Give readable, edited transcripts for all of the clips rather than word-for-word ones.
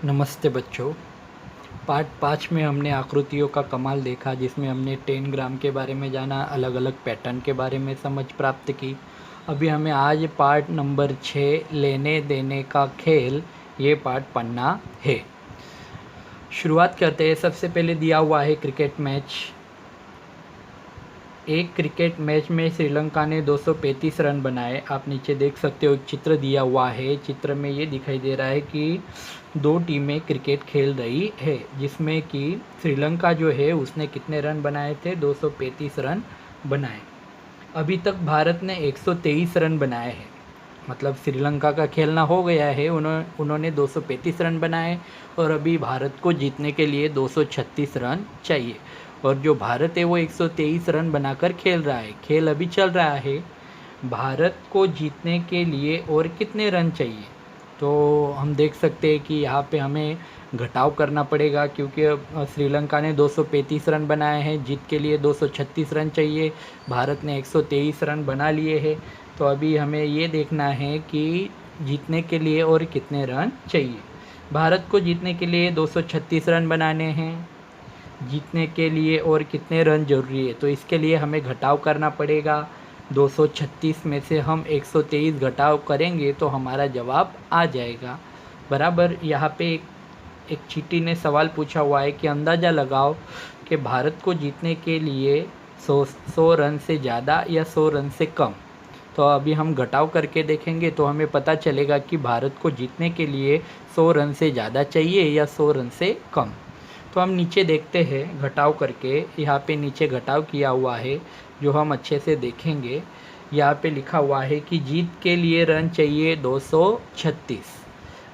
नमस्ते बच्चों। पार्ट 5 में हमने आकृतियों का कमाल देखा, जिसमें हमने 10 ग्राम के बारे में जाना, अलग अलग पैटर्न के बारे में समझ प्राप्त की। अभी हमें आज पार्ट नंबर 6 लेने देने का खेल, ये पार्ट पढ़ना है। शुरुआत करते हैं। सबसे पहले दिया हुआ है क्रिकेट मैच। एक क्रिकेट मैच में श्रीलंका ने 235 रन बनाए। आप नीचे देख सकते हो, एक चित्र दिया हुआ है। चित्र में ये दिखाई दे रहा है कि दो टीमें क्रिकेट खेल रही है, जिसमें कि श्रीलंका जो है उसने कितने रन बनाए थे? 235 रन बनाए। अभी तक भारत ने 123 रन बनाए हैं। मतलब श्रीलंका का खेलना हो गया है, उन्होंने 235 रन बनाए और अभी भारत को जीतने के लिए 236 रन चाहिए। और जो भारत है वो 123 रन बनाकर खेल रहा है। खेल अभी चल रहा है। भारत को जीतने के लिए और कितने रन चाहिए? तो हम देख सकते हैं कि यहाँ पे हमें घटाव करना पड़ेगा, क्योंकि श्रीलंका ने 235 रन बनाए हैं, जीत के लिए 236 रन चाहिए। भारत ने 123 रन बना लिए हैं। तो अभी हमें ये देखना है कि जीतने के लिए और कितने रन चाहिए। भारत को जीतने के लिए 236 रन बनाने हैं। जीतने के लिए और कितने रन ज़रूरी है? तो इसके लिए हमें घटाव करना पड़ेगा। 236 में से हम 123 घटाव करेंगे तो हमारा जवाब आ जाएगा। बराबर। यहाँ पे एक चीटी ने सवाल पूछा हुआ है कि अंदाज़ा लगाओ कि भारत को जीतने के लिए 100 रन से ज़्यादा या 100 रन से कम। तो अभी हम घटाव करके देखेंगे तो हमें पता चलेगा कि भारत को जीतने के लिए 100 रन से ज़्यादा चाहिए या 100 रन से कम। तो हम नीचे देखते हैं घटाव करके। यहाँ पे नीचे घटाव किया हुआ है, जो हम अच्छे से देखेंगे। यहाँ पे लिखा हुआ है कि जीत के लिए रन चाहिए 236।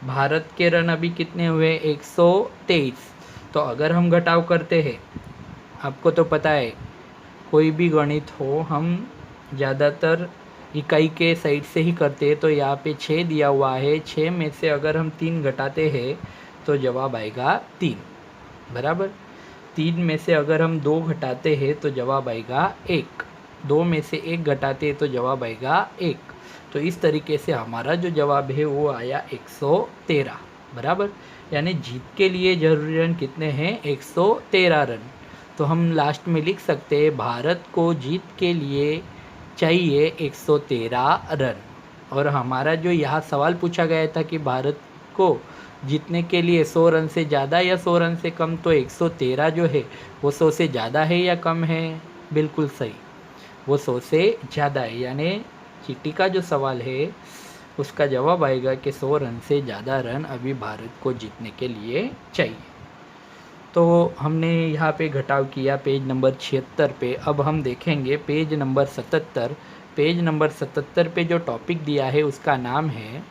भारत के रन अभी कितने हुए? 123। तो अगर हम घटाव करते हैं, आपको तो पता है कोई भी गणित हो हम ज़्यादातर इकाई के साइड से ही करते हैं। तो यहाँ पे 6 दिया हुआ है। 6 में से अगर हम 3 घटाते हैं तो जवाब आएगा 3। बराबर। 3 में से अगर हम 2 घटाते हैं तो जवाब आएगा 1। 2 में से 1 घटाते हैं तो जवाब आएगा 1। तो इस तरीके से हमारा जो जवाब है वो आया 113। बराबर। यानी जीत के लिए जरूरी रन कितने हैं? 113 रन। तो हम लास्ट में लिख सकते हैं भारत को जीत के लिए चाहिए 113 रन। और हमारा जो यहाँ सवाल पूछा गया था कि भारत को जीतने के लिए 100 रन से ज़्यादा या 100 रन से कम, तो 113 जो है वो 100 से ज़्यादा है या कम है? बिल्कुल सही, वो 100 से ज़्यादा है। यानी चीटी का जो सवाल है उसका जवाब आएगा कि 100 रन से ज़्यादा रन अभी भारत को जीतने के लिए चाहिए। तो हमने यहाँ पे घटाव किया पेज नंबर 76 पे। अब हम देखेंगे पेज नंबर 77। पेज नंबर 77 पे जो टॉपिक दिया है उसका नाम है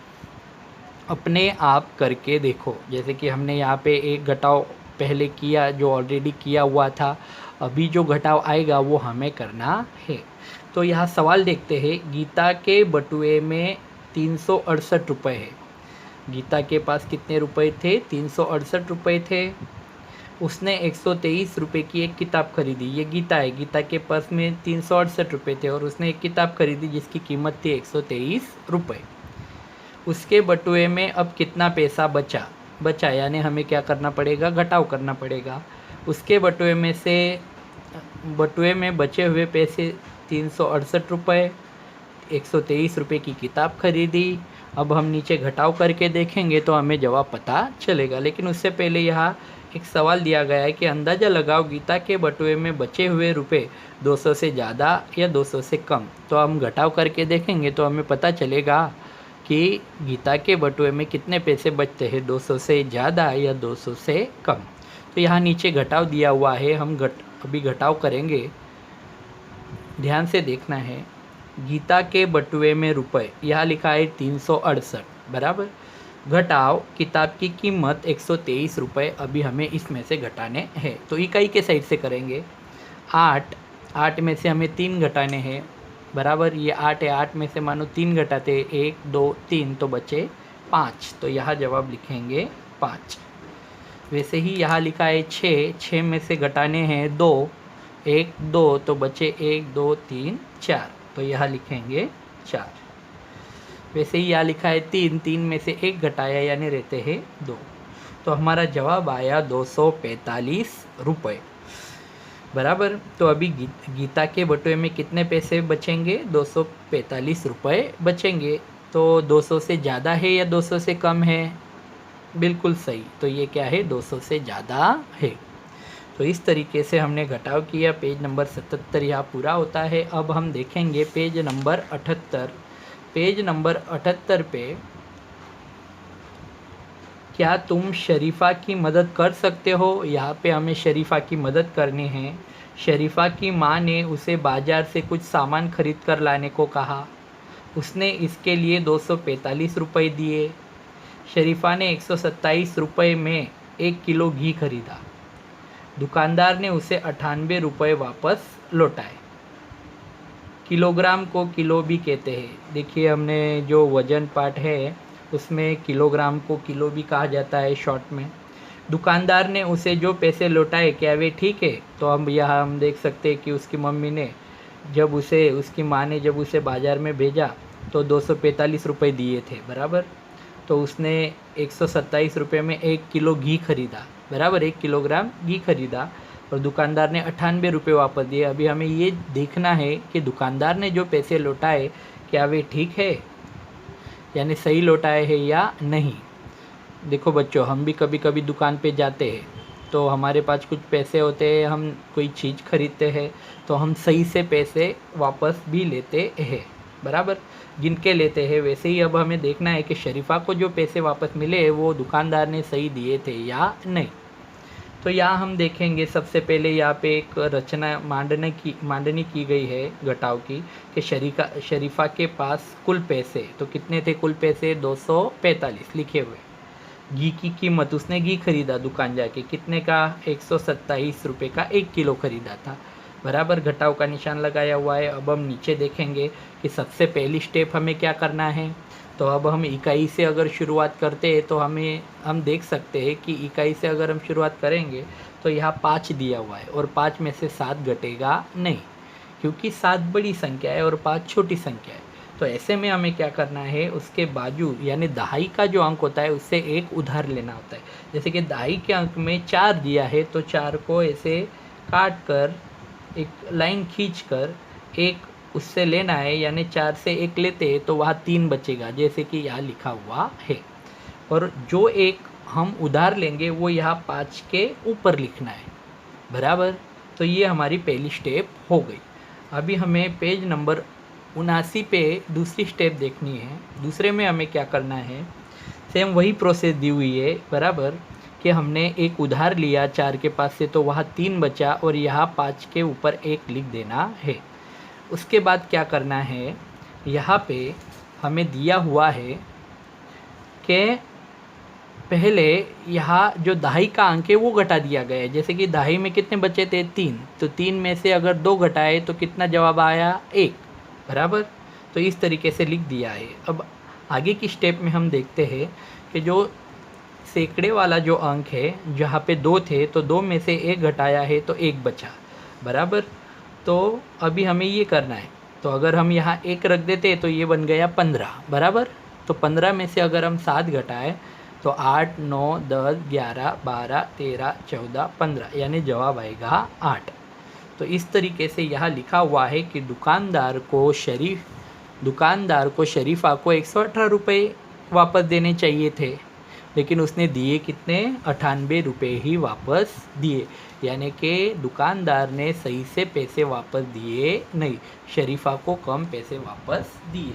अपने आप करके देखो। जैसे कि हमने यहाँ पे एक घटाव पहले किया जो ऑलरेडी किया हुआ था, अभी जो घटाव आएगा वो हमें करना है। तो यहाँ सवाल देखते हैं। गीता के बटुए में 368 रुपये है। गीता के पास कितने रुपए थे? 368 रुपये थे। उसने 123 रुपये की एक किताब खरीदी। ये गीता है। गीता के पर्स में 368 रुपये थे और उसने एक किताब खरीदी जिसकी कीमत थी 123 रुपये। उसके बटुए में अब कितना पैसा बचा यानी हमें क्या करना पड़ेगा? घटाव करना पड़ेगा। उसके बटुए में बचे हुए पैसे 368 रुपये, 123 रुपये की किताब खरीदी। अब हम नीचे घटाव करके देखेंगे तो हमें जवाब पता चलेगा। लेकिन उससे पहले यहाँ एक सवाल दिया गया है कि अंदाज़ा लगाओ गीता के बटुए में बचे हुए रुपए 200 से ज़्यादा या 200 से कम। तो हम घटाव करके देखेंगे तो हमें पता चलेगा कि गीता के बटुए में कितने पैसे बचते हैं, 200 से ज़्यादा या 200 से कम। तो यहाँ नीचे घटाव दिया हुआ है, हम अभी घटाव करेंगे। ध्यान से देखना है। गीता के बटुए में रुपए, यहाँ लिखा है 368। बराबर। घटाव किताब की कीमत 123 रुपये। अभी हमें इसमें से घटाने हैं तो इकाई के साइड से करेंगे। 8 में से हमें 3 घटाने हैं। बराबर। ये 8 है। 8 में से मानो 3 घटाते 1 2 3 तो बचे 5। तो यहाँ जवाब लिखेंगे 5। वैसे ही यहाँ लिखा है 6 में से घटाने हैं 2, 1 2 तो बचे 1 2 3 4। तो यहाँ लिखेंगे 4। वैसे ही यहाँ लिखा है 3 में से 1 घटाया यानी रहते हैं 2। तो हमारा जवाब आया 245 रुपये। बराबर। तो अभी गीता के बटुए में कितने पैसे बचेंगे? 245 रुपये बचेंगे। तो 200 से ज़्यादा है या 200 से कम है? बिल्कुल सही। तो ये क्या है? 200 से ज़्यादा है। तो इस तरीके से हमने घटाव किया। पेज नंबर 77 यहाँ पूरा होता है। अब हम देखेंगे पेज नंबर 78। पेज नंबर 78 पे क्या तुम शरीफा की मदद कर सकते हो? यहाँ पे हमें शरीफा की मदद करनी है। शरीफा की माँ ने उसे बाज़ार से कुछ सामान खरीद कर लाने को कहा। उसने इसके लिए 245 रुपये दिए। शरीफा ने 127 रुपये में 1 किलो घी खरीदा। दुकानदार ने उसे 98 रुपये वापस लौटाए। किलोग्राम को किलो भी कहते हैं। देखिए, हमने जो वजन पाठ है उसमें किलोग्राम को किलो भी कहा जाता है शॉर्ट में। दुकानदार ने उसे जो पैसे लौटाए, क्या वे ठीक है? तो हम यहाँ हम देख सकते हैं कि उसकी मम्मी ने उसकी माँ ने जब उसे बाज़ार में भेजा तो 245 रुपये दिए थे। बराबर। तो उसने 127 रुपये में 1 किलो घी खरीदा। बराबर, 1 किलोग्राम घी खरीदा और दुकानदार ने 98 रुपये वापस दिए। अभी हमें ये देखना है कि दुकानदार ने जो पैसे लौटाए क्या वे ठीक है, यानी सही लौटाए हैं या नहीं। देखो बच्चों, हम भी कभी कभी दुकान पे जाते हैं तो हमारे पास कुछ पैसे होते हैं, हम कोई चीज़ खरीदते हैं तो हम सही से पैसे वापस भी लेते हैं। बराबर, गिन के लेते हैं। वैसे ही अब हमें देखना है कि शरीफा को जो पैसे वापस मिले वो दुकानदार ने सही दिए थे या नहीं। तो यहाँ हम देखेंगे सबसे पहले यहाँ पे एक रचना मांडनी की गई है घटाव की कि शरीफा के पास कुल पैसे तो कितने थे? कुल पैसे 245 लिखे हुए। घी की कीमत, उसने घी खरीदा दुकान जाके, कितने का? 127 रुपये का 1 किलो खरीदा था। बराबर, घटाव का निशान लगाया हुआ है। अब हम नीचे देखेंगे कि सबसे पहली स्टेप हमें क्या करना है। तो अब हम इकाई से अगर शुरुआत करते हैं तो हम देख सकते हैं कि इकाई से अगर हम शुरुआत करेंगे तो यहाँ 5 दिया हुआ है और 5 में से 7 घटेगा नहीं, क्योंकि 7 बड़ी संख्या है और 5 छोटी संख्या है। तो ऐसे में हमें क्या करना है, उसके बाजू यानी दहाई का जो अंक होता है उससे एक उधार लेना होता है। जैसे कि दहाई के अंक में 4 दिया है तो 4 को ऐसे काट कर एक लाइन खींच कर एक उससे लेना है, यानी 4 से 1 लेते हैं तो वहाँ 3 बचेगा, जैसे कि यहाँ लिखा हुआ है। और जो एक हम उधार लेंगे वो यहाँ 5 के ऊपर लिखना है। बराबर। तो ये हमारी पहली स्टेप हो गई। अभी हमें पेज नंबर 79 पे दूसरी स्टेप देखनी है। दूसरे में हमें क्या करना है, सेम वही प्रोसेस दी हुई है। बराबर, कि हमने एक उधार लिया 4 के पास से तो वहाँ 3 बचा और यहाँ 5 के ऊपर 1 लिख देना है। उसके बाद क्या करना है, यहाँ पे हमें दिया हुआ है कि पहले यहाँ जो दहाई का अंक है वो घटा दिया गया है। जैसे कि दहाई में कितने बचे थे? 3। तो 3 में से अगर 2 घटाए तो कितना जवाब आया? 1। बराबर। तो इस तरीके से लिख दिया है। अब आगे की स्टेप में हम देखते हैं कि जो सैकड़े वाला जो अंक है, जहाँ पे 2 थे तो 2 में से 1 घटाया है तो 1 बचा। बराबर। तो अभी हमें ये करना है। तो अगर हम यहाँ 1 रख देते तो ये बन गया 15। बराबर। तो 15 में से अगर हम 7 घटाएं तो 8, 9, 10, 11, 12, 13, 14, 15, यानी जवाब आएगा 8। तो इस तरीके से यहाँ लिखा हुआ है कि दुकानदार को शरीफा को 118 रुपये वापस देने चाहिए थे, लेकिन उसने दिए कितने? 98 रुपये ही वापस दिए। यानी कि दुकानदार ने सही से पैसे वापस दिए नहीं, शरीफा को कम पैसे वापस दिए।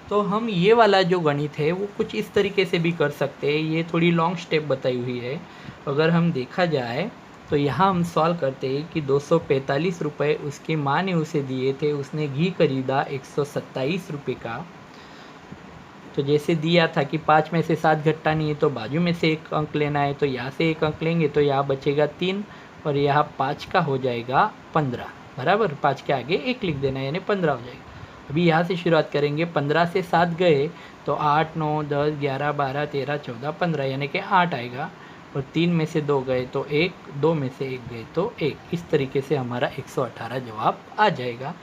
तो हम ये वाला जो गणित है वो कुछ इस तरीके से भी कर सकते हैं। ये थोड़ी लॉन्ग स्टेप बताई हुई है। अगर हम देखा जाए तो यहाँ हम सॉल्व करते हैं कि 245 रुपये उसकी माँ ने उसे दिए थे। उसने घी खरीदा 127 रुपये का। तो जैसे दिया था कि 5 में से 7 घटना नहीं है तो बाजू में से 1 अंक लेना है, तो यहाँ से 1 अंक लेंगे तो यहाँ बचेगा 3 और यहाँ 5 का हो जाएगा 15। बराबर। 5 के आगे 1 लिख देना है, यानी 15 हो जाएगा। अभी यहाँ से शुरुआत करेंगे। 15 से 7 गए तो 8, 9, 10, 11, 12, 13, 14, 15, यानी कि 8 आएगा। और 3 में से 2 गए तो 1, 2 में से 1 गए तो 1। इस तरीके से हमारा 118 जवाब आ जाएगा।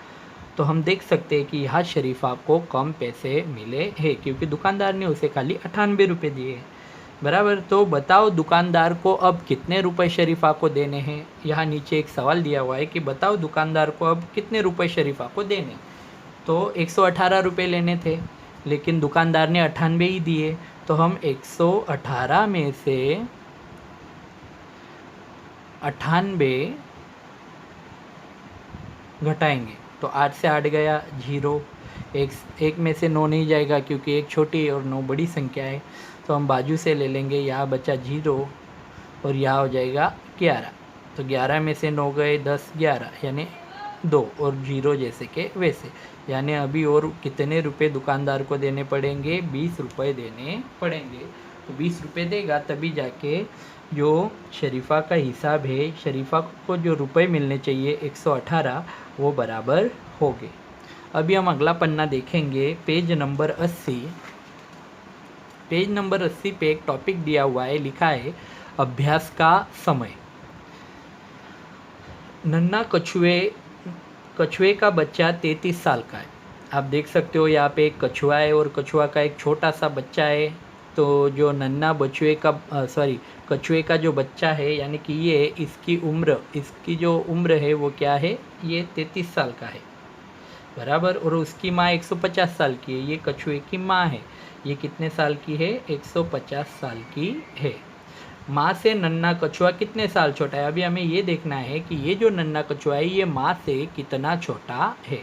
तो हम देख सकते हैं कि यहाँ शरीफा को कम पैसे मिले हैं, क्योंकि दुकानदार ने उसे खाली 98 रुपये दिए। बराबर। तो बताओ दुकानदार को अब कितने रुपए शरीफा को देने हैं। यहाँ नीचे एक सवाल दिया हुआ है कि बताओ दुकानदार को अब कितने रुपए शरीफा को देने। तो 118 रुपये लेने थे, लेकिन दुकानदार ने 98 ही दिए। तो हम 118 में से 98 घटाएंगे तो 8 से 8 गया 0। एक में से 9 नहीं जाएगा क्योंकि एक छोटी और 9 बड़ी संख्या है। तो हम बाजू से ले लेंगे, यहाँ बचा 0 और यहाँ हो जाएगा 11। तो 11 में से 9 गए 10, 11 यानी 2 और 0 जैसे के वैसे। यानी अभी और कितने रुपए दुकानदार को देने पड़ेंगे, 20 रुपये देने पड़ेंगे। तो 20 रुपये देगा तभी जाके जो शरीफा का हिसाब है, शरीफा को जो रुपए मिलने चाहिए 118, वो बराबर हो गए। अभी हम अगला पन्ना देखेंगे, पेज नंबर 80। पेज नंबर 80 पे एक टॉपिक दिया हुआ है, लिखा है अभ्यास का समय। नन्हा कछुए का बच्चा 33 साल का है। आप देख सकते हो यहाँ पे एक कछुआ है और कछुआ का एक छोटा सा बच्चा है। तो जो नन्हा कछुए का जो बच्चा है, यानी कि इसकी जो उम्र है वो क्या है, ये 33 साल का है, बराबर। और उसकी माँ 150 साल की है। ये कछुए की माँ है, ये कितने साल की है, 150 साल की है। माँ से नन्हा कछुआ कितने साल छोटा है। अभी हमें ये देखना है कि ये जो नन्हा कछुआ है ये माँ से कितना छोटा है।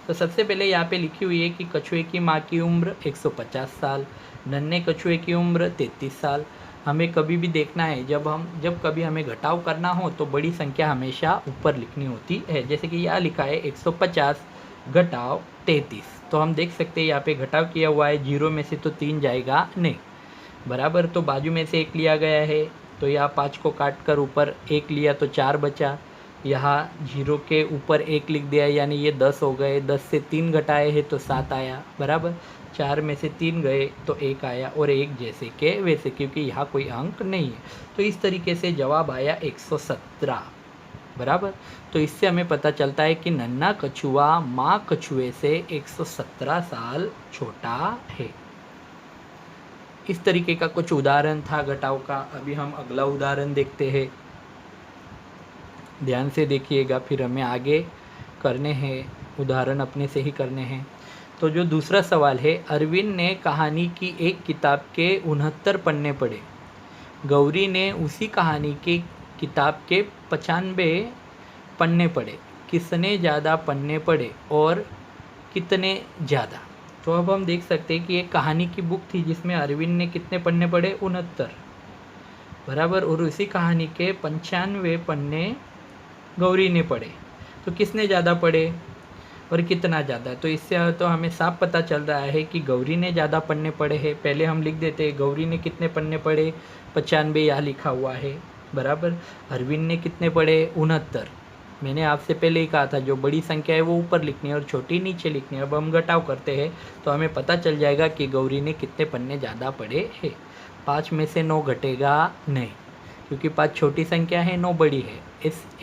तो सबसे पहले यहाँ पे लिखी हुई है कि कछुए की माँ की उम्र 150 साल, नन्हे कछुए की उम्र 33 साल। हमें कभी भी देखना है, जब कभी हमें घटाव करना हो तो बड़ी संख्या हमेशा ऊपर लिखनी होती है। जैसे कि यहाँ लिखा है 150 घटाव 33। तो हम देख सकते हैं यहाँ पे घटाव किया हुआ है, 0 में से तो 3 जाएगा नहीं, बराबर। तो बाजू में से 1 लिया गया है, तो यहाँ 5 को काट कर ऊपर 1 लिया तो 4 बचा। यहाँ 0 के ऊपर 1 लिख दिया, यानी ये 10 हो गए। 10 से 3 घटाए हैं तो 7 आया, बराबर। 4 में से 3 गए तो 1 आया, और 1 जैसे के वैसे, क्योंकि यहाँ कोई अंक नहीं है। तो इस तरीके से जवाब आया 117, बराबर। तो इससे हमें पता चलता है कि नन्हा कछुआ माँ कछुए से 117 साल छोटा है। इस तरीके का कुछ उदाहरण था घटाव का। अभी हम अगला उदाहरण देखते हैं, ध्यान से देखिएगा, फिर हमें आगे करने हैं, उदाहरण अपने से ही करने हैं। तो जो दूसरा सवाल है, अरविंद ने कहानी की एक किताब के 69 पन्ने पढ़े। गौरी ने उसी कहानी की किताब के 95 पन्ने पढ़े। किसने ज़्यादा पन्ने पढ़े और कितने ज़्यादा। तो अब हम देख सकते हैं कि एक कहानी की बुक थी जिसमें अरविंद ने कितने पन्ने पढ़े, 69, बराबर। और उसी कहानी के 95 पन्ने गौरी ने पढ़े। तो किसने ज़्यादा पढ़े और कितना ज़्यादा। तो इससे तो हमें साफ पता चल रहा है कि गौरी ने ज़्यादा पन्ने पढ़े हैं। पहले हम लिख देते हैं गौरी ने कितने पन्ने पढ़े, 95 यहाँ लिखा हुआ है, बराबर। अरविंद ने कितने पढ़े, 69। मैंने आपसे पहले ही कहा था जो बड़ी संख्या है वो ऊपर लिखनी है और छोटी नीचे लिखनी है। अब हम घटाव करते हैं तो हमें पता चल जाएगा कि गौरी ने कितने पन्ने ज़्यादा पढ़े हैं। 5 में से 9 घटेगा नहीं, क्योंकि 5 छोटी संख्या है, 9 बड़ी है।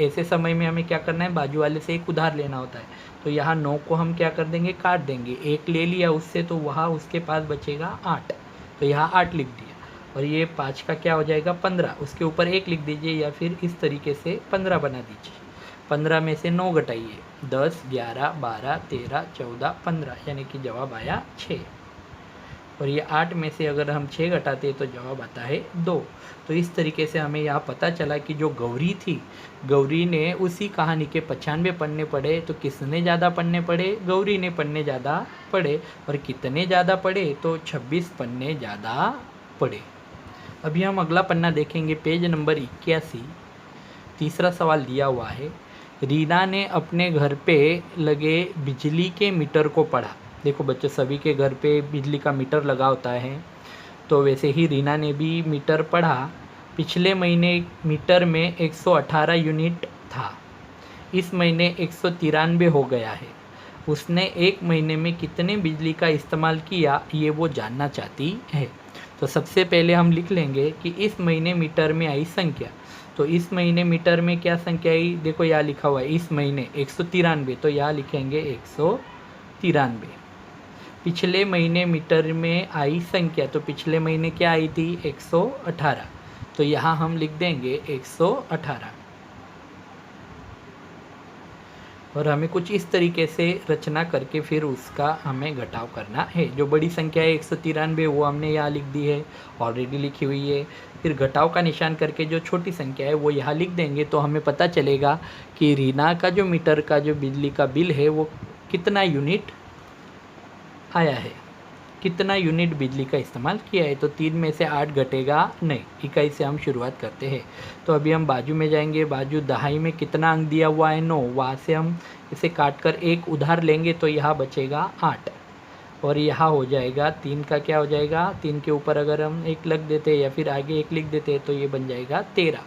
ऐसे समय में हमें क्या करना है, बाजू वाले से एक उधार लेना होता है। तो यहाँ 9 को हम क्या कर देंगे, काट देंगे। 1 ले लिया उससे, तो वहाँ उसके पास बचेगा 8, तो यहाँ 8 लिख दिया। और ये 5 का क्या हो जाएगा, 15, उसके ऊपर 1 लिख दीजिए, या फिर इस तरीके से 15 बना दीजिए। 15 में से 9 घटाइए, 10, 11, 12, 13, 14, 15, यानी कि जवाब आया 6। और ये 8 में से अगर हम 6 घटाते हैं तो जवाब आता है 2। तो इस तरीके से हमें यहाँ पता चला कि जो गौरी थी, गौरी ने उसी कहानी के 95 पन्ने पढ़े। तो किसने ज़्यादा पन्ने पढ़े, गौरी ने पन्ने ज़्यादा पढ़े। और कितने ज़्यादा पढ़े, तो 26 पन्ने ज़्यादा पढ़े। अभी हम अगला पन्ना देखेंगे, पेज नंबर 81। तीसरा सवाल दिया हुआ है, रीना ने अपने घर पे लगे बिजली के मीटर को पढ़ा। देखो बच्चों, सभी के घर पे बिजली का मीटर लगा होता है, तो वैसे ही रीना ने भी मीटर पढ़ा। पिछले महीने मीटर में 118 यूनिट था, इस महीने 193 हो गया है। उसने एक महीने में कितने बिजली का इस्तेमाल किया, ये वो जानना चाहती है। तो सबसे पहले हम लिख लेंगे कि इस महीने मीटर में आई संख्या। तो इस महीने मीटर में क्या संख्या आई, देखो यहाँ लिखा हुआ है इस महीने 193, तो यहाँ लिखेंगे 193। पिछले महीने मीटर में आई संख्या, तो पिछले महीने क्या आई थी 118, तो यहाँ हम लिख देंगे 118। और हमें कुछ इस तरीके से रचना करके फिर उसका हमें घटाव करना है। जो बड़ी संख्या है 193 वो हमने यहाँ लिख दी है, ऑलरेडी लिखी हुई है। फिर घटाव का निशान करके जो छोटी संख्या है वो यहाँ लिख देंगे, तो हमें पता चलेगा कि रीना का जो मीटर का जो बिजली का बिल है वो कितना यूनिट आया है, कितना यूनिट बिजली का इस्तेमाल किया है। तो 3 में से 8 घटेगा नहीं, इकाई से हम शुरुआत करते हैं। तो अभी हम बाजू में जाएंगे, बाजू दहाई में कितना अंक दिया हुआ है 9, वहाँ से हम इसे काट कर एक उधार लेंगे तो यहाँ बचेगा 8, और यहाँ हो जाएगा 3 का क्या हो जाएगा, 3 के ऊपर अगर हम 1 लिख देते हैं या फिर आगे 1 लिख देते हैं तो ये बन जाएगा 13।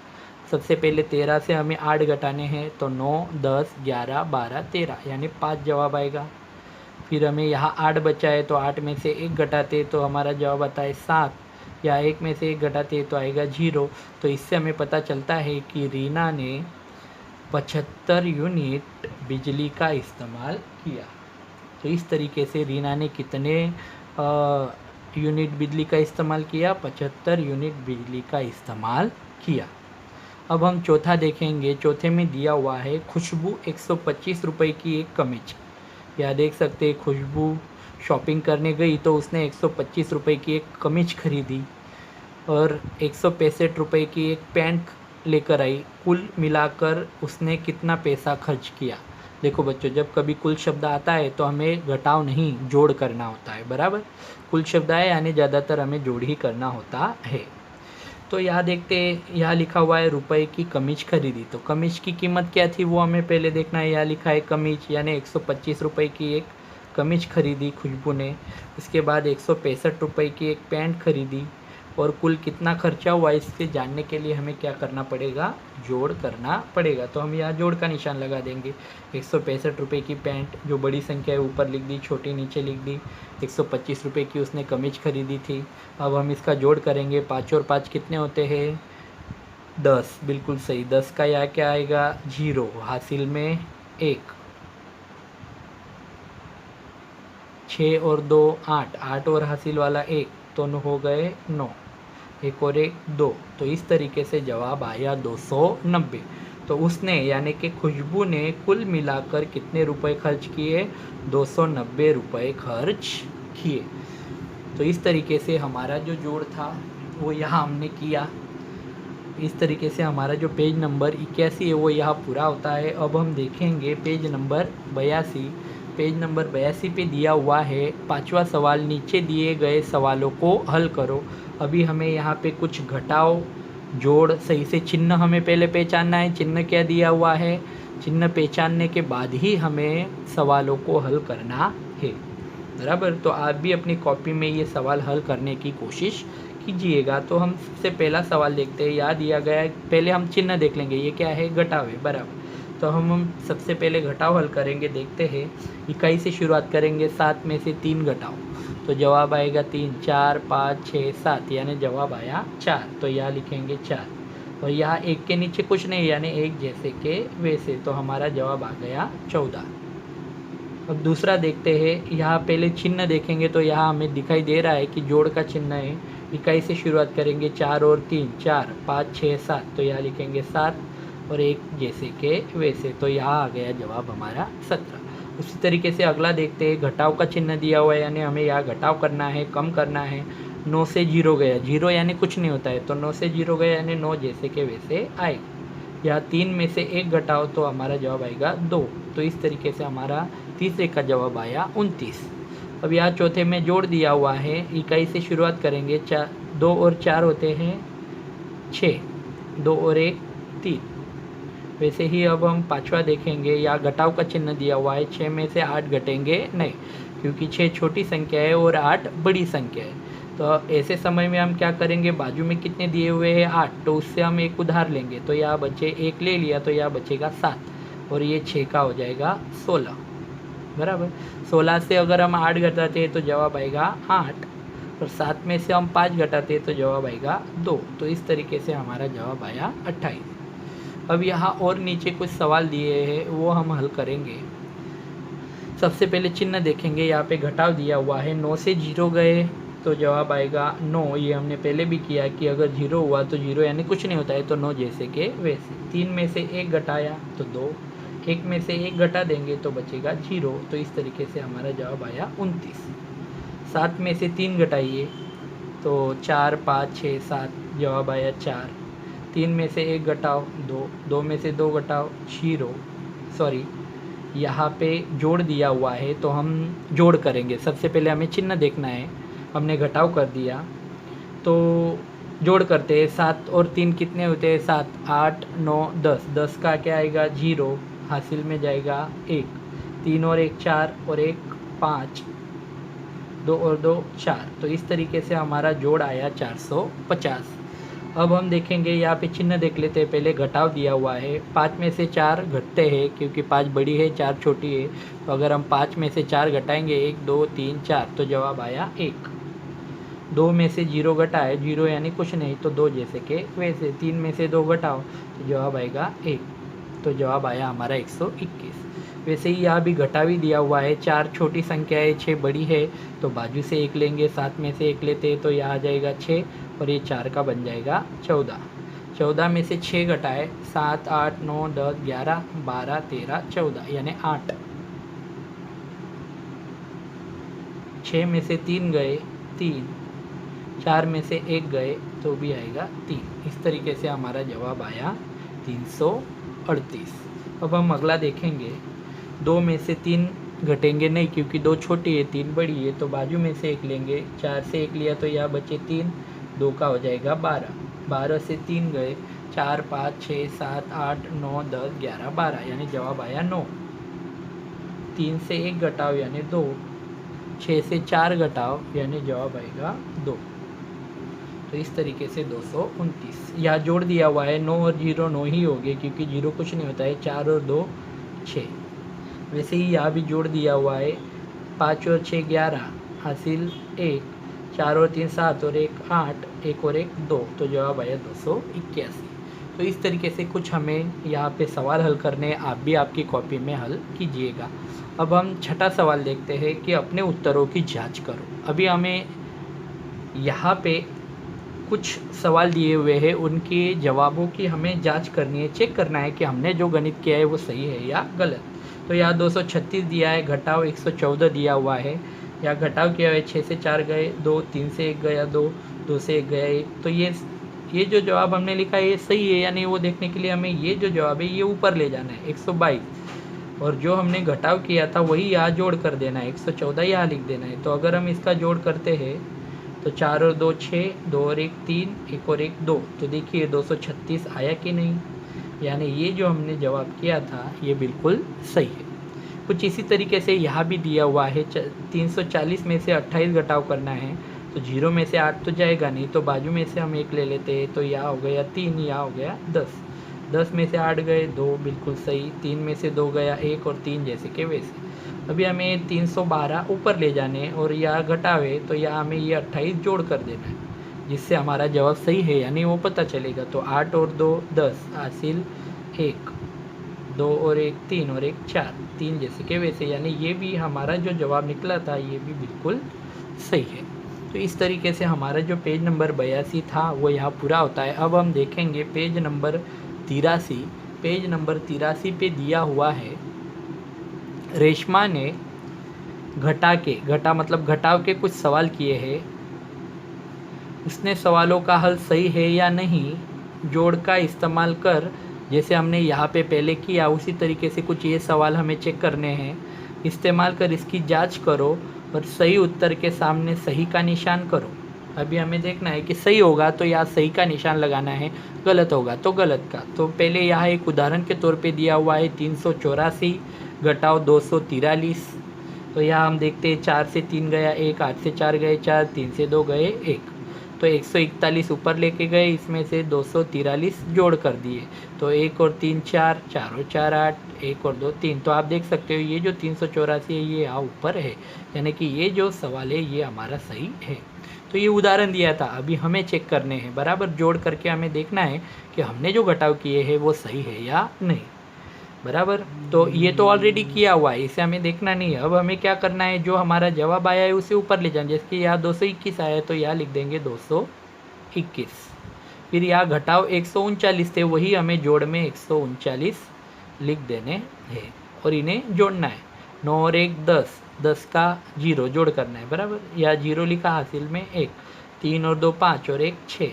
सबसे पहले 13 से हमें 8 घटाने हैं, तो 9, 10, 11, 12, 13 यानी 5 जवाब आएगा। फिर हमें यहाँ 8 बचा है, तो 8 में से 1 घटाते तो हमारा जवाब आता है 7, या 1 में से 1 घटाते तो आएगा 0। तो इससे हमें पता चलता है कि रीना ने 75 यूनिट बिजली का इस्तेमाल किया। तो इस तरीके से रीना ने कितने यूनिट बिजली का इस्तेमाल किया, 75 यूनिट बिजली का इस्तेमाल किया। अब हम चौथा देखेंगे। चौथे में दिया हुआ है खुशबू 125 रुपये की एक कमीज। या देख सकते हैं खुशबू शॉपिंग करने गई तो उसने 125 रुपये की एक कमीज खरीदी और 165 रुपये की एक पैंट लेकर आई। कुल मिलाकर उसने कितना पैसा खर्च किया। देखो बच्चों, जब कभी कुल शब्द आता है तो हमें घटाव नहीं जोड़ करना होता है, बराबर। कुल शब्द आए यानी ज़्यादातर हमें जोड़ ही करना होता है। तो यहाँ देखते हैं, यहाँ लिखा हुआ है रुपए की कमीज खरीदी। तो कमीज की कीमत क्या थी वो हमें पहले देखना है। यहाँ लिखा है कमीज, यानी 125 रुपये की एक कमीज खरीदी खुशबू ने। उसके बाद 165 रुपये की एक पैंट खरीदी, और कुल कितना खर्चा हुआ इससे जानने के लिए हमें क्या करना पड़ेगा, जोड़ करना पड़ेगा। तो हम यहाँ जोड़ का निशान लगा देंगे। 165 रुपये की पैंट, जो बड़ी संख्या है ऊपर लिख दी, छोटी नीचे लिख दी। 125 रुपये की उसने कमीज खरीदी थी। अब हम इसका जोड़ करेंगे। 5 और 5 कितने होते हैं, 10, बिल्कुल सही। 10 का यहाँ क्या आएगा, 0, हासिल में 1। 6 और 2 8, 8 और हासिल वाला 1, तो हो गए 9, 1 और 1 2। तो इस तरीके से जवाब आया 290। तो उसने यानी कि खुशबू ने कुल मिलाकर कितने रुपए खर्च किए, 290 रुपये खर्च किए। तो इस तरीके से हमारा जो जोड़ था वो यहाँ हमने किया। इस तरीके से हमारा जो पेज नंबर 81 है वो यहाँ पूरा होता है। अब हम देखेंगे पेज नंबर 82। पेज नंबर 82 पे दिया हुआ है 5वां सवाल, नीचे दिए गए सवालों को हल करो। अभी हमें यहाँ पे कुछ घटाव जोड़ सही से चिन्ह हमें पहले पहचानना है। चिन्ह क्या दिया हुआ है, चिन्ह पहचानने के बाद ही हमें सवालों को हल करना है, बराबर। तो आप भी अपनी कॉपी में ये सवाल हल करने की कोशिश कीजिएगा। तो हम सबसे पहला सवाल देखते हैं। याद दिया गया है, पहले हम चिन्ह देख लेंगे, ये क्या है, घटाव है, बराबर। तो हम सबसे पहले घटाव हल करेंगे। देखते हैं, इकाई से शुरुआत करेंगे। 7 में से 3 घटाओ तो जवाब आएगा 3। 4 5 6 7 यानी जवाब आया 4। तो यहाँ लिखेंगे 4, और यहाँ 1 के नीचे कुछ नहीं यानी 1 जैसे के वैसे। तो हमारा जवाब आ गया 14। अब दूसरा देखते हैं। यहाँ पहले चिन्ह देखेंगे तो यहाँ हमें दिखाई दे रहा है कि जोड़ का चिन्ह है। इकाई से शुरुआत करेंगे। 4 और 3 4, 5 6 7, तो यहाँ लिखेंगे 7 और 1 जैसे के वैसे। तो यहाँ आ गया जवाब हमारा 17। उसी तरीके से अगला देखते हैं। घटाव का चिन्ह दिया हुआ है यानी हमें यहाँ घटाव करना है, कम करना है। 9 से 0 गया, 0 यानी कुछ नहीं होता है, तो 9 से 0 गया यानी 9 जैसे के वैसे आएगा। यहाँ 3 में से 1 घटाओ तो हमारा जवाब आएगा 2। तो इस तरीके से हमारा तीसरे का जवाब आया 29। अब यहाँ चौथे में जोड़ दिया हुआ है। इकाई से शुरुआत करेंगे। 2 और 4 होते हैं 6, 2 और 1 3। वैसे ही अब हम 5वां देखेंगे। यहाँ घटाव का चिन्ह दिया हुआ है। 6 में से 8 घटेंगे नहीं, क्योंकि 6 छोटी संख्या है और 8 बड़ी संख्या है। तो ऐसे समय में हम क्या करेंगे, बाजू में कितने दिए हुए हैं 8, तो उससे हम एक उधार लेंगे। तो यहाँ बचे 1 ले लिया तो यहाँ बचेगा 7, और ये 6 का हो जाएगा 16, बराबर। 16 से अगर हम 8 घटाते हैं तो जवाब आएगा 8, और 7 में से हम 5 घटाते हैं तो जवाब आएगा 2। तो इस तरीके से हमारा जवाब आया 28। अब यहाँ और नीचे कुछ सवाल दिए हैं वो हम हल करेंगे। सबसे पहले चिन्ह देखेंगे, यहाँ पे घटाव दिया हुआ है, 9 से 0 गए तो जवाब आएगा 9। ये हमने पहले भी किया कि अगर 0 हुआ तो 0 यानी कुछ नहीं होता है, तो 9 जैसे के वैसे। 3 में से 1 घटाया तो 2, 1 में से 1 घटा देंगे तो बचेगा 0। तो इस तरीके से हमारा जवाब आया 29। 7 में से 3 घटाइए तो 4, 5, 6, 7, जवाब आया 4। 3 में से 1 घटाओ 2, 2 में से 2 घटाओ 0। सॉरी, यहाँ पे जोड़ दिया हुआ है तो हम जोड़ करेंगे। सबसे पहले हमें चिन्ह देखना है, हमने घटाव कर दिया तो जोड़ करते हैं। 7 और 3 कितने होते हैं? 7, 8, 9, 10। 10 का क्या आएगा? 0, हासिल में जाएगा 1। 3 और 1 4 और 1 5, 2 और 2 4। तो इस तरीके से हमारा जोड़ आया 450। अब हम देखेंगे, यहाँ पे चिन्ह देख लेते हैं। पहले घटाव दिया हुआ है, 5 में से 4 घटते हैं क्योंकि 5 बड़ी है 4 छोटी है। तो अगर हम 5 में से 4 घटाएंगे 1, 2, 3, 4 तो जवाब आया 1। 2 में से 0 घटाए, 0 यानी कुछ नहीं तो 2 जैसे के वैसे। 3 में से 2 घटाओ तो जवाब आएगा 1, तो जवाब आया हमारा 121। वैसे ही यहाँ भी घटावी दिया हुआ है, 4 छोटी संख्या है 6 बड़ी है, तो बाजू से 1 लेंगे। 7 में से 1 लेते हैं तो यह आ जाएगा 6 और ये 4 का बन जाएगा 14। 14 में से 6 घटाए 7, 8, 9, 10, 11, 12, 13, 14 यानी 8। 6 में से 3 गए 3, 4 में से 1 गए तो भी आएगा 3। इस तरीके से हमारा जवाब आया 338। अब हम अगला देखेंगे। 2 में से 3 घटेंगे नहीं क्योंकि 2 छोटी है 3 बड़ी है, तो बाजू में से 1 लेंगे। 4 से 1 लिया तो यह बचे 3, 2 का हो जाएगा 12। 12 से 3 गए 4, 5, 6, 7, 8, 9, 10, 11, 12 यानी जवाब आया 9। 3 से 1 घटाओ यानी 2, 6 से 4 घटाओ यानी जवाब आएगा 2। तो इस तरीके से 229। यहाँ जोड़ दिया हुआ है, 9 और 0 9 ही हो गए क्योंकि 0 कुछ नहीं होता है। 4 और 2 6। वैसे ही यहाँ भी जोड़ दिया हुआ है, 5 और 6 11, हासिल 1, 4 और 3 7 और 1 8, 1 और 1 2, तो जवाब आया 281। तो इस तरीके से कुछ हमें यहाँ पे सवाल हल करने, आप भी आपकी कॉपी में हल कीजिएगा। अब हम छठा सवाल देखते हैं कि अपने उत्तरों की जांच करो। अभी हमें यहाँ पे कुछ सवाल दिए हुए हैं, उनके जवाबों की हमें जांच करनी है, चेक करना है कि हमने जो गणित किया है वो सही है या गलत। तो यहाँ 236 दिया है, घटाव 114 दिया हुआ है। यहाँ घटाव किया है 6 से 4 गए 2, 3 से 1 गया 2, 2 से 1 गया 1। तो ये जो जवाब हमने लिखा है ये सही है या नहीं वो देखने के लिए हमें ये जो जवाब है ये ऊपर ले जाना है 122, और जो हमने घटाव किया था वही यहाँ जोड़ कर देना है 114 यहाँ लिख देना है। तो अगर हम इसका जोड़ करते हैं तो 4 और 2 6, 2 और 1 3, 1 और 1 2। तो देखिए 236 आया कि नहीं, यानी ये जो हमने जवाब किया था ये बिल्कुल सही है। कुछ इसी तरीके से यहाँ भी दिया हुआ है, 340 में से 28 घटाव करना है, तो 0 में से 8 तो जाएगा नहीं, तो बाजू में से हम 1 ले लेते हैं, तो यहाँ हो गया 3, यहाँ हो गया 10। 10 में से 8 गए 2, बिल्कुल सही। 3 में से 2 गया 1 और 3 जैसे के वैसे। अभी हमें 312 ऊपर ले जाने और यहाँ घटावे, तो यहाँ हमें ये 28 जोड़ कर देना है, जिससे हमारा जवाब सही है यानी वो पता चलेगा। तो 8 और 2 10, हासिल 1, 2 और 1 3 और 1 4, 3 जैसे के वैसे, यानी ये भी हमारा जो जवाब निकला था ये भी बिल्कुल सही है। तो इस तरीके से हमारा जो पेज नंबर 82 था वो यहाँ पूरा होता है। अब हम देखेंगे पेज नंबर 83। पेज नंबर 83 पे दिया हुआ है, रेशमा ने घटा मतलब घटाव के कुछ सवाल किए हैं, उसने सवालों का हल सही है या नहीं जोड़ का इस्तेमाल कर, जैसे हमने यहाँ पे पहले किया उसी तरीके से कुछ ये सवाल हमें चेक करने हैं, इस्तेमाल कर इसकी जांच करो और सही उत्तर के सामने सही का निशान करो। अभी हमें देखना है कि सही होगा तो यहाँ सही का निशान लगाना है, गलत होगा तो गलत का। तो पहले यहाँ एक उदाहरण के तौर पे दिया हुआ है 384 घटाव 243। तो यहाँ हम देखते हैं 4 से 3 गया 1, 8 से 4 गए 4, 3 से 2 गए 1, तो 141 ऊपर लेके गए, इसमें से 243 जोड़ कर दिए, तो 1 और 3 4, 4 और 4 8, 1 और 2 3। तो आप देख सकते हो ये जो 384 है ये यहाँ ऊपर है, यानी कि ये जो सवाल है ये हमारा सही है। तो ये उदाहरण दिया था, अभी हमें चेक करने हैं, बराबर जोड़ करके हमें देखना है कि हमने जो घटाव किए हैं वो सही है या नहीं। बराबर। तो ये तो ऑलरेडी किया हुआ है, इसे हमें देखना नहीं है। अब हमें क्या करना है, जो हमारा जवाब आया है उसे ऊपर ले जाना। जैसे कि यहाँ 221 आया है तो यहाँ लिख देंगे 221। फिर यहाँ घटाव 139 थे, वही हमें जोड़ में 139 लिख देने हैं और इन्हें जोड़ना है। 9 और 1 10, 10 का 0 जोड़ करना है, बराबर। या 0 लिखा हासिल में 1, 3 और 2 5 और 1 6,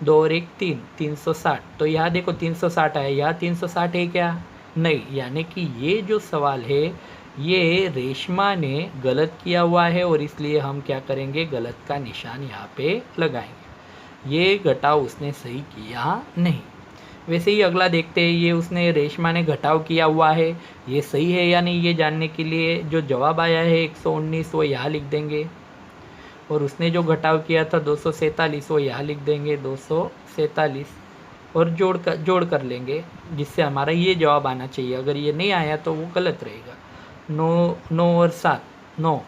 2 और 1 3, 360। तो यहाँ देखो 360 आया, यहाँ 360 है क्या? नहीं, यानी कि ये जो सवाल है ये रेशमा ने गलत किया हुआ है और इसलिए हम क्या करेंगे, गलत का निशान यहाँ पे लगाएंगे। ये घटाव उसने सही किया नहीं। वैसे ही अगला देखते हैं, ये उसने रेशमा ने घटाव किया हुआ है, ये सही है या नहीं ये जानने के लिए जो जवाब आया है 119 वो यहाँ लिख देंगे और उसने जो घटाव किया था 247 वो यहाँ लिख देंगे 247 और जोड़ कर लेंगे, जिससे हमारा ये जवाब आना चाहिए। अगर ये नहीं आया तो वो गलत रहेगा। 9 और 7 9,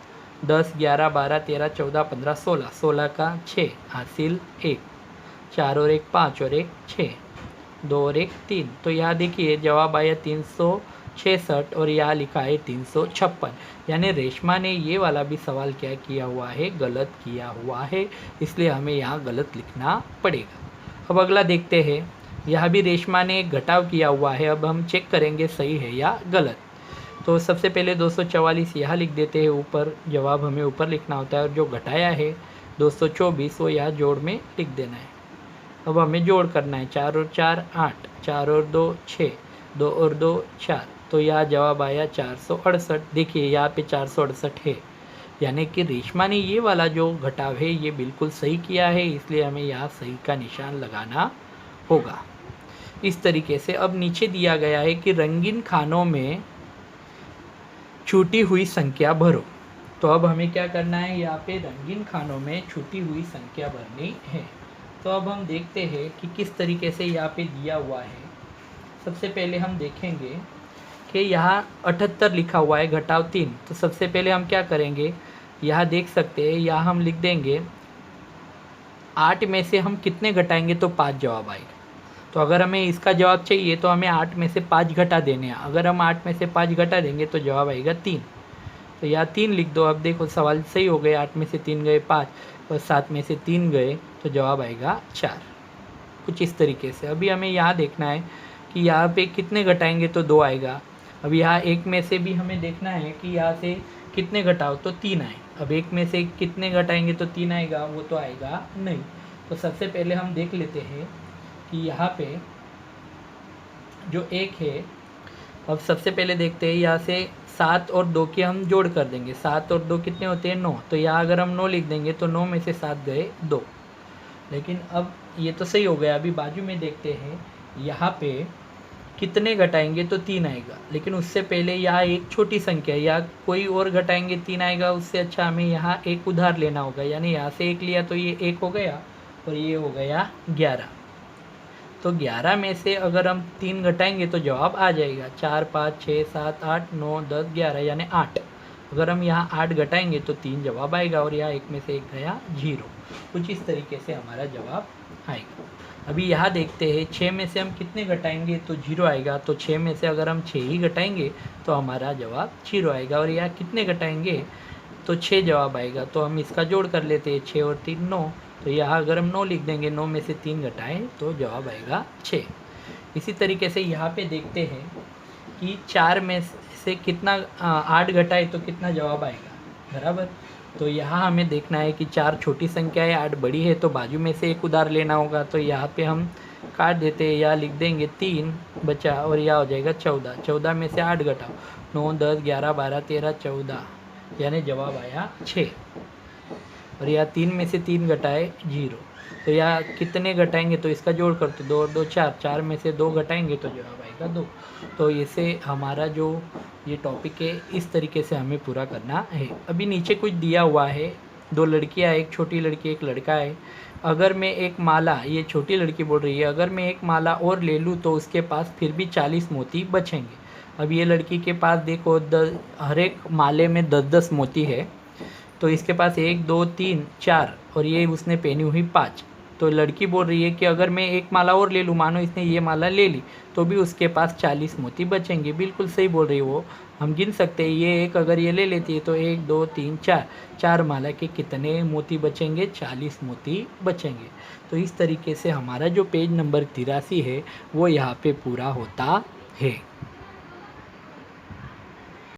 10 11 12 13 14 15 16, 16 का 6 हासिल 1, 4 और 1 5 और 1 6, 2 और 1 3। तो यहाँ देखिए जवाब आया 366 और यहाँ लिखा है 356। यानी रेशमा ने ये वाला भी सवाल क्या किया हुआ है, गलत किया हुआ है, इसलिए हमें यहाँ गलत लिखना पड़ेगा। अब अगला देखते हैं, यहाँ भी रेशमा ने घटाव किया हुआ है। अब हम चेक करेंगे सही है या गलत। तो सबसे पहले 244 यहाँ लिख देते हैं ऊपर, जवाब हमें ऊपर लिखना होता है और जो घटाया है 224 वो यहाँ जोड़ में लिख देना है। अब हमें जोड़ करना है, 4 और 4 8, 4 और 2 6, 2 और 2 4। तो यहाँ जवाब आया 468। देखिए यहाँ पे 468 है, यानी कि रेशमा ने ये वाला जो घटाव है ये बिल्कुल सही किया है, इसलिए हमें यहाँ सही का निशान लगाना होगा। इस तरीके से अब नीचे दिया गया है कि रंगीन खानों में छूटी हुई संख्या भरो। तो अब हमें क्या करना है, यहाँ पे रंगीन खानों में छूटी हुई संख्या भरनी है। तो अब हम देखते हैं कि किस तरीके से यहाँ पे दिया हुआ है। सबसे पहले हम देखेंगे कि यहाँ 78 लिखा हुआ है, घटाव 3। तो सबसे पहले हम क्या करेंगे, यहाँ देख सकते हैं, यहाँ हम लिख देंगे 8 में से हम कितने घटाएंगे तो 5 जवाब आएगा। तो अगर हमें इसका जवाब चाहिए तो हमें 8 में से 5 घटा देने हैं। अगर हम 8 में से 5 घटा देंगे तो जवाब आएगा 3। तो यहाँ 3 लिख दो। अब देखो सवाल सही हो गए, 8 में से 3 गए 5 और 7 में से 3 गए तो जवाब आएगा 4। कुछ इस तरीके से। अभी हमें यहाँ देखना है कि यहाँ पे कितने घटाएंगे तो 2 आएगा। अब यहाँ 1 में से भी हमें देखना है कि यहाँ से कितने घटाओ तो 3 आए। अब 1 में से कितने घटाएंगे तो 3 आएगा, वो तो आएगा नहीं। तो सबसे पहले हम देख लेते हैं कि यहाँ पे जो 1 है, अब सबसे पहले देखते हैं यहाँ से 7 और 2 के हम जोड़ कर देंगे। 7 और 2 कितने होते हैं 9। तो यहाँ अगर हम 9 लिख देंगे तो 9 में से 7 गए 2। लेकिन अब ये तो सही हो गया। अभी बाजू में देखते हैं यहाँ पे कितने घटाएंगे तो 3 आएगा। लेकिन उससे पहले यहाँ एक छोटी संख्या है, या कोई और घटाएंगे 3 आएगा। उससे अच्छा हमें यहाँ एक उधार लेना होगा, यानी यहाँ से 1 लिया तो ये 1 हो गया और ये हो गया 11। तो 11 में से अगर हम 3 घटाएंगे तो जवाब आ जाएगा 4 5 6 7 8 9 10 11, यानी 8। अगर हम यहाँ 8 घटाएंगे तो 3 जवाब आएगा और यहाँ 1 में से 1 गया 0। कुछ इस तरीके से हमारा जवाब आएगा। अभी यहाँ देखते हैं 6 में से हम कितने घटाएंगे तो 0 आएगा। तो 6 में से अगर हम 6 ही घटाएंगे तो हमारा जवाब 0 आएगा। और यहाँ कितने घटाएंगे तो 6 जवाब आएगा। तो हम इसका जोड़ कर लेते हैं, 6 और 3 9। तो यहाँ अगर हम 9 लिख देंगे, 9 में से 3 घटाएं तो जवाब आएगा 6। इसी तरीके से यहाँ पे देखते हैं कि 4 में से कितना 8 घटाए तो कितना जवाब आएगा, बराबर। तो यहाँ हमें देखना है कि 4 छोटी संख्या है, 8 बड़ी है, तो बाजू में से एक उधार लेना होगा। तो यहाँ पे हम काट देते हैं, यहाँ लिख देंगे 3 बचा और यह हो जाएगा 14। 14 में से 8 घटाओ, 9 10 11 12 13 14, यानी जवाब आया 6। और यहाँ 3 में से 3 घटाए 0। तो यहाँ कितने घटाएंगे तो इसका जोड़ कर तो 2 और 2 4, 4 में से 2 घटाएंगे तो जवाब आएगा 2। तो इसे हमारा जो ये टॉपिक है इस तरीके से हमें पूरा करना है। अभी नीचे कुछ दिया हुआ है, 2 लड़कियाँ, एक छोटी लड़की एक लड़का है। अगर मैं एक माला, ये छोटी लड़की बोल रही है, अगर मैं एक माला और ले लूँ तो उसके पास फिर भी 40 मोती बचेंगे। अब ये लड़की के पास देखो हर एक माले में 10-10 मोती है। तो इसके पास 1 2 3 4 और ये उसने पहनी हुई 5। तो लड़की बोल रही है कि अगर मैं एक माला और ले लूँ, मानो इसने ये माला ले ली, तो भी उसके पास 40 मोती बचेंगे। बिल्कुल सही बोल रही है वो। हम गिन सकते हैं, ये एक अगर ये ले लेती है तो 1 2 3 4, 4 माला के कितने मोती बचेंगे? 40 मोती बचेंगे। तो इस तरीके से हमारा जो पेज नंबर 83 है वो यहाँ पे पूरा होता है।